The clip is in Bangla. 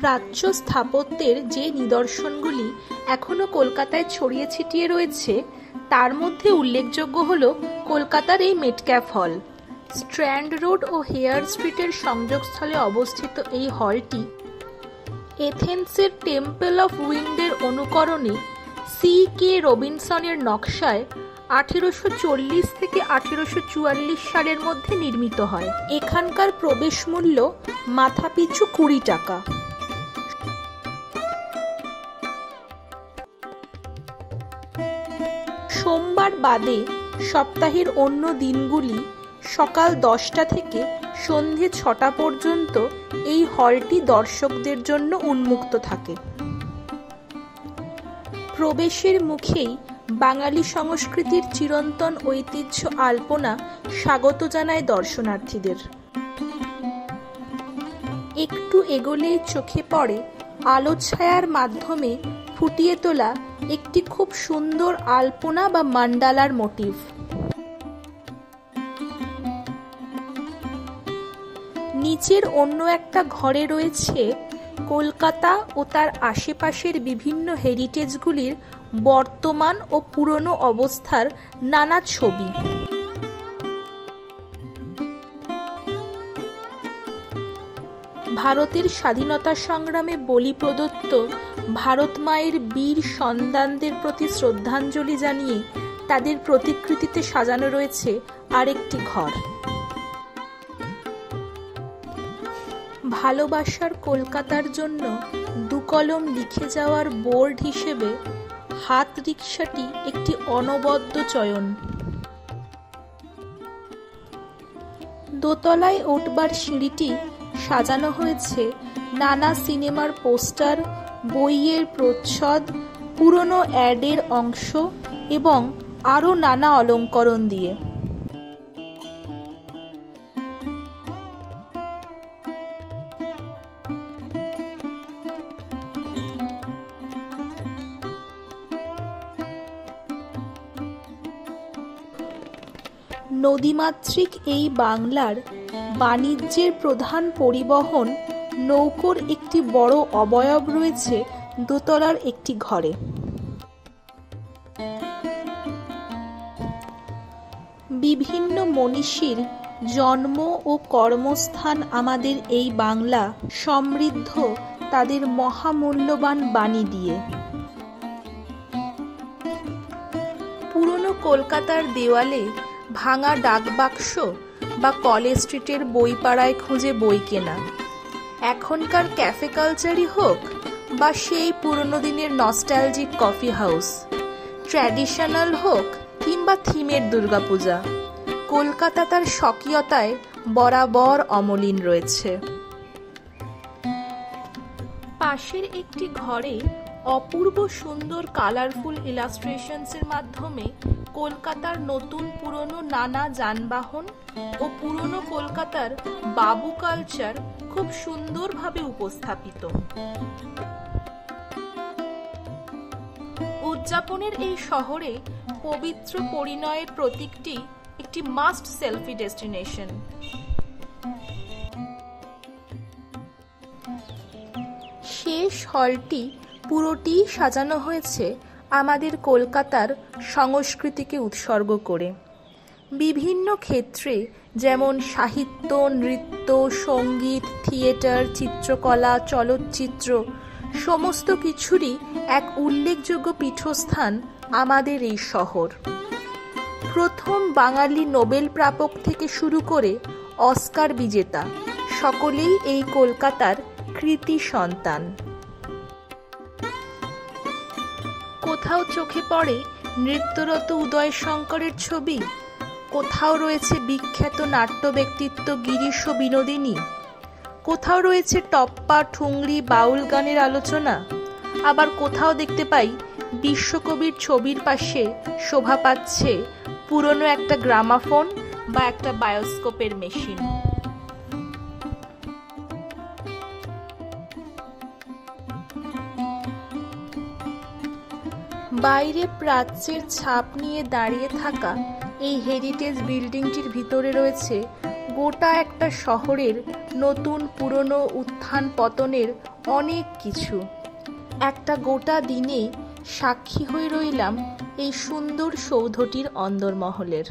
প্রাচ্য স্থাপত্যের যে নিদর্শনগুলি এখনো কলকাতায় ছড়িয়ে ছিটিয়ে রয়েছে তার মধ্যে উল্লেখযোগ্য হল কলকাতার এই মেটক্যাফ হল। স্ট্র্যান্ড রোড ও হেয়ার স্ট্রিটের সংযোগস্থলে অবস্থিত এই হলটি এথেন্সের টেম্পল অফ উইন্ডের অনুকরণে C.K. রবিনসনের নকশায় 1840 থেকে 1844 সালের মধ্যে নির্মিত হয়। এখানকার প্রবেশ মূল্য মাথাপিছু 20 টাকা। সোমবার বাদে সপ্তাহের অন্য দিনগুলি সকাল 10টা থেকে সন্ধে 6টা পর্যন্ত এই হলটি দর্শকদের জন্য উন্মুক্ত থাকে। প্রবেশের মুখেই বাঙালি সংস্কৃতির চিরন্তন ঐতিহ্য আলপনা স্বাগত জানায় দর্শনার্থীদের। একটু এগোলেই চোখে পড়ে আলো ছায়ার মাধ্যমে ফুটিয়ে তোলা একটি খুব সুন্দর আলপনা বা মান্ডালার মোটিভ। নিচের অন্য একটা ঘরে রয়েছে কলকাতা ও তার আশেপাশের বিভিন্ন হেরিটেজগুলির বর্তমান ও পুরনো অবস্থার নানা ছবি। ভারতের স্বাধীনতা সংগ্রামে বলি প্রদত্ত ভারত মায়ের বীর সন্তানদের প্রতি শ্রদ্ধাঞ্জলি জানিয়ে তাদের প্রতিকৃতিতে সাজানো রয়েছে আরেকটি ঘর। ভালোবাসার কলকাতার জন্য 2 কলম লিখে যাওয়ার বোর্ড হিসেবে হাত রিকশাটি একটি অনবদ্য চয়ন। দোতলায় উঠবার সিঁড়িটি সাজানো হয়েছে নানা সিনেমার পোস্টার, বইয়ের প্রচ্ছদ, পুরনো অ্যাডের অংশ এবং আরও নানা অলংকরণ দিয়ে। নদীমাতৃক এই বাংলার বাণিজ্যের প্রধান পরিবহন নৌকোর একটি বড় অবয়ব রয়েছে দোতলার একটি ঘরে। বিভিন্ন মনীষীর জন্ম ও কর্মস্থান আমাদের এই বাংলা সমৃদ্ধ তাদের মহামূল্যবান বাণী দিয়ে। পুরনো কলকাতার দেওয়ালে ভাঙা ডাকবাক্স বা কলেজ স্ট্রিটের বইপাড়ায় খুঁজে বই কেনা, এখনকার ক্যাফে কালচারই হোক বা সেই পুরনো দিনের নস্টালজিক কফি হাউস, ট্র্যাডিশনাল হোক কিংবা থিমের দুর্গাপূজা, কলকাতা তার স্বকীয়তায় বরাবর অমলিন রয়েছে। পাশের একটি ঘরে অপূর্ব সুন্দর কালারফুল ইলাস্ট্রেশনসের মাধ্যমে কলকাতার নতুন পুরনো নানা যানবাহন ও পুরনো কলকাতার বাবু কালচার খুব সুন্দরভাবে উপস্থাপিত। উদযাপনের এই শহরে পবিত্র পরিণয়ের প্রতীকটি একটি মাস্ট সেলফি ডেস্টিনেশন। শেষ হলটি পুরোটি সাজানো হয়েছে আমাদের কলকাতার সংস্কৃতিকে উৎসর্গ করে। বিভিন্ন ক্ষেত্রে যেমন সাহিত্য, নৃত্য, সঙ্গীত, থিয়েটার, চিত্রকলা, চলচ্চিত্র সমস্ত কিছুরই এক উল্লেখযোগ্য পীঠস্থান আমাদের এই শহর। প্রথম বাঙালি নোবেল প্রাপক থেকে শুরু করে অস্কার বিজেতা সকলেই এই কলকাতার কৃতি সন্তান। কোথাও চোখে পড়ে নৃত্যরত উদয় শঙ্করের ছবি, কোথাও রয়েছে বিখ্যাত নাট্য ব্যক্তিত্ব গিরিশ ও বিনোদিনী, কোথাও রয়েছে টপ্পা, ঠুংরি, বাউল গানের আলোচনা, আবার কোথাও দেখতে পাই বিশ্বকবির ছবির পাশে শোভা পাচ্ছে পুরনো একটা গ্রামাফোন বা একটা বায়োস্কোপের মেশিন। বাইরে প্রাচ্যের ছাপ নিয়ে দাঁড়িয়ে থাকা এই হেরিটেজ বিল্ডিংটির ভিতরে রয়েছে গোটা একটা শহরের নতুন পুরনো উত্থান পতনের অনেক কিছু। একটা গোটা দিনে সাক্ষী হয়ে রইলাম এই সুন্দর সৌধটির অন্দরমহলের।